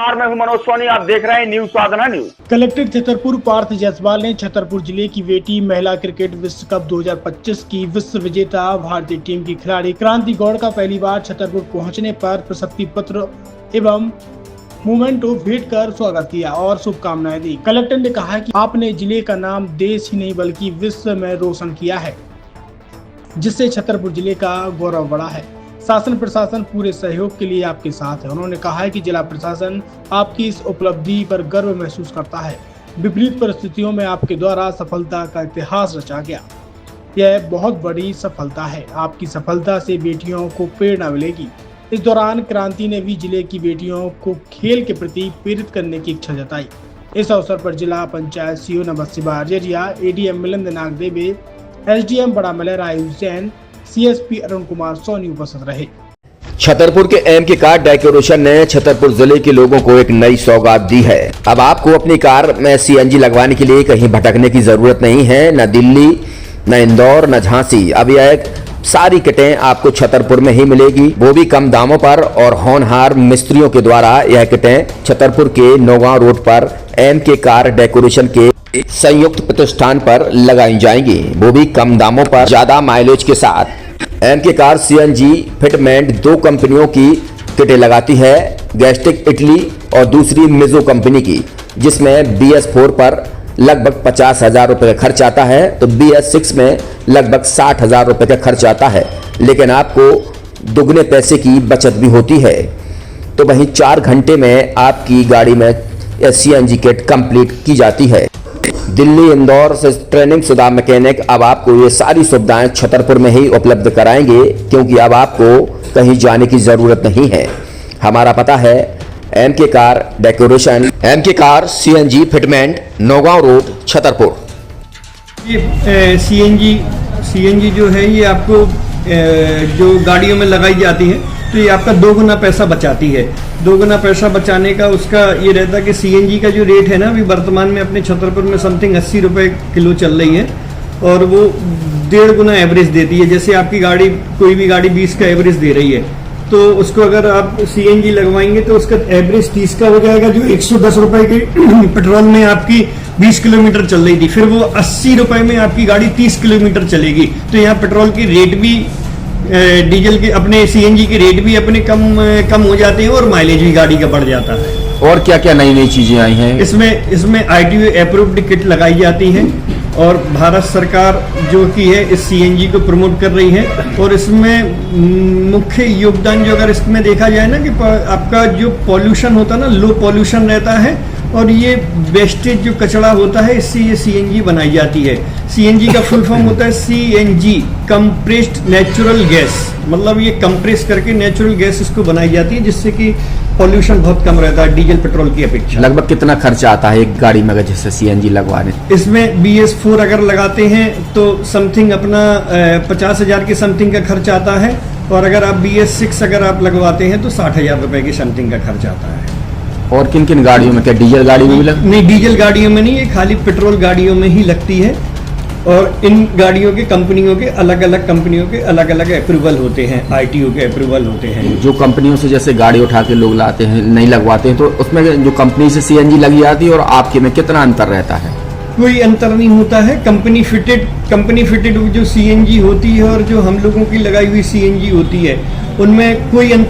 मैं हूं मनोज सोनी, आप देख रहे हैं न्यूज साधना न्यूज। कलेक्टर छतरपुर पार्थ जायसवाल ने छतरपुर जिले की बेटी महिला क्रिकेट विश्व कप 2025 की विश्व विजेता भारतीय टीम की खिलाड़ी क्रांति गौड़ का पहली बार छतरपुर पहुंचने पर प्रशस्ति पत्र एवं मोमेंटो भेंट कर स्वागत किया और शुभकामनाएं दी। कलेक्टर ने कहा कि आपने जिले का नाम देश ही नहीं बल्कि विश्व में रोशन किया है, जिससे छतरपुर जिले का गौरव बढ़ा है। शासन प्रशासन पूरे सहयोग के लिए आपके साथ है। उन्होंने कहा है कि जिला प्रशासन आपकी इस उपलब्धि पर गर्व महसूस करता है। विपरीत परिस्थितियों में आपके द्वारा सफलता का इतिहास रचा गया, यह बहुत बड़ी सफलता है। आपकी सफलता से बेटियों को प्रेरणा मिलेगी। इस दौरान क्रांति ने भी जिले की बेटियों को खेल के प्रति प्रेरित करने की इच्छा जताई। इस अवसर पर जिला पंचायत सीओ नमस्ते आर्यरिया, एडीएम मिलिंद नागदेवे, एसडीएम बड़ा मलर आयुष जैन, सीएसपी अरुण कुमार सोनी उपस्थित रहे। छतरपुर के एमके कार डेकोरेशन ने छतरपुर जिले के लोगों को एक नई सौगात दी है। अब आपको अपनी कार में सीएनजी लगवाने के लिए कहीं भटकने की जरूरत नहीं है, न दिल्ली, न इंदौर, न झांसी। अब यह सारी किटें आपको छतरपुर में ही मिलेगी, वो भी कम दामों पर और होनहार मिस्त्रियों के द्वारा। यह किटें छतरपुर के नौगांव रोड पर एमके कार डेकोरेशन के संयुक्त प्रतिष्ठान पर लगाई जाएंगी, वो भी कम दामों पर, ज्यादा माइलेज के साथ। एमके कार सीएनजी फिटमेंट दो कंपनियों की किटें लगाती है, गैस्टिक इटली और दूसरी मिजो कंपनी की, जिसमें BS4 पर लगभग 50,000 रुपए का खर्च आता है, तो BS6 में लगभग 60,000 रुपए का खर्च आता है, लेकिन आपको दुगने पैसे की बचत भी होती है। तो वहीं 4 घंटे में आपकी गाड़ी में सीएनजी किट कंप्लीट की जाती है। दिल्ली, इंदौर से ट्रेनिंग शुदा मैकेनिक अब आपको ये सारी सुविधाएं छतरपुर में ही उपलब्ध कराएंगे, क्योंकि अब आपको कहीं जाने की जरूरत नहीं है। हमारा पता है MK car decoration, MK car CNG fitment, Naugaon road, Chhatarpur. ये सीएनजी जो है ये आपको जो गाड़ियों में लगाई जाती है, तो ये आपका 2 गुना पैसा बचाती है। 2 गुना पैसा बचाने का उसका ये रहता है कि सीएनजी का जो रेट है ना, अभी वर्तमान में अपने छतरपुर में समथिंग 80 रुपये किलो चल रही है, और वो 1.5 गुना एवरेज देती है। जैसे आपकी गाड़ी, कोई भी गाड़ी 20 का एवरेज दे रही है, तो उसको अगर आप सीएनजी लगवाएंगे तो उसका एवरेज 30 का हो जाएगा। जो 110 रुपए के पेट्रोल में आपकी 20 किलोमीटर चल रही थी, फिर वो 80 रुपए में आपकी गाड़ी 30 किलोमीटर चलेगी। तो यहाँ पेट्रोल की रेट भी, डीजल के, अपने सीएनजी के रेट भी अपने कम हो जाते हैं और माइलेज भी गाड़ी का बढ़ जाता है। और क्या क्या नई नई चीजें आई हैं? इसमें ITO अप्रूव्ड किट लगाई जाती है, और भारत सरकार जो की है इस सीएनजी को प्रमोट कर रही है। और इसमें मुख्य योगदान जो अगर इसमें देखा जाए ना, कि आपका जो पॉल्यूशन होता है ना, लो पॉल्यूशन रहता है, और ये वेस्टेज जो कचरा होता है, इससे ये सीएनजी बनाई जाती है। सीएनजी का फुल फॉर्म होता है CNG, कंप्रेस्ड नेचुरल गैस, मतलब ये कंप्रेस करके नेचुरल गैस इसको बनाई जाती है, जिससे कि पॉल्यूशन बहुत कम रहता है डीजल पेट्रोल की अपेक्षा। लगभग कितना खर्चा आता है एक गाड़ी में जैसे सीएनजी लगवाने? इसमें BS4 अगर लगाते हैं तो समथिंग अपना 50,000 के समथिंग का खर्च आता है, और अगर आप BS6 अगर आप लगवाते हैं तो 60,000 रुपए की समथिंग का खर्च आता है। और किन किन गाड़ियों में? क्या डीजल गाड़ी में भी नहीं, डीजल गाड़ियों में नहीं, ये खाली पेट्रोल गाड़ियों में ही लगती है। और इन गाड़ियों के कंपनियों के अलग अलग अप्रूवल होते हैं, ITO के अप्रूवल होते हैं। जो कंपनियों से जैसे गाड़ी उठा के लोग लाते हैं, नहीं लगवाते हैं, तो उसमें जो कंपनी से सीएनजी लगी जाती है और आपके में कितना अंतर रहता है? कोई अंतर नहीं होता है। कंपनी फिटेड जो सीएनजी होती है और जो हम लोगों की लगाई हुई सीएनजी होती है, उनमें कोई अंतर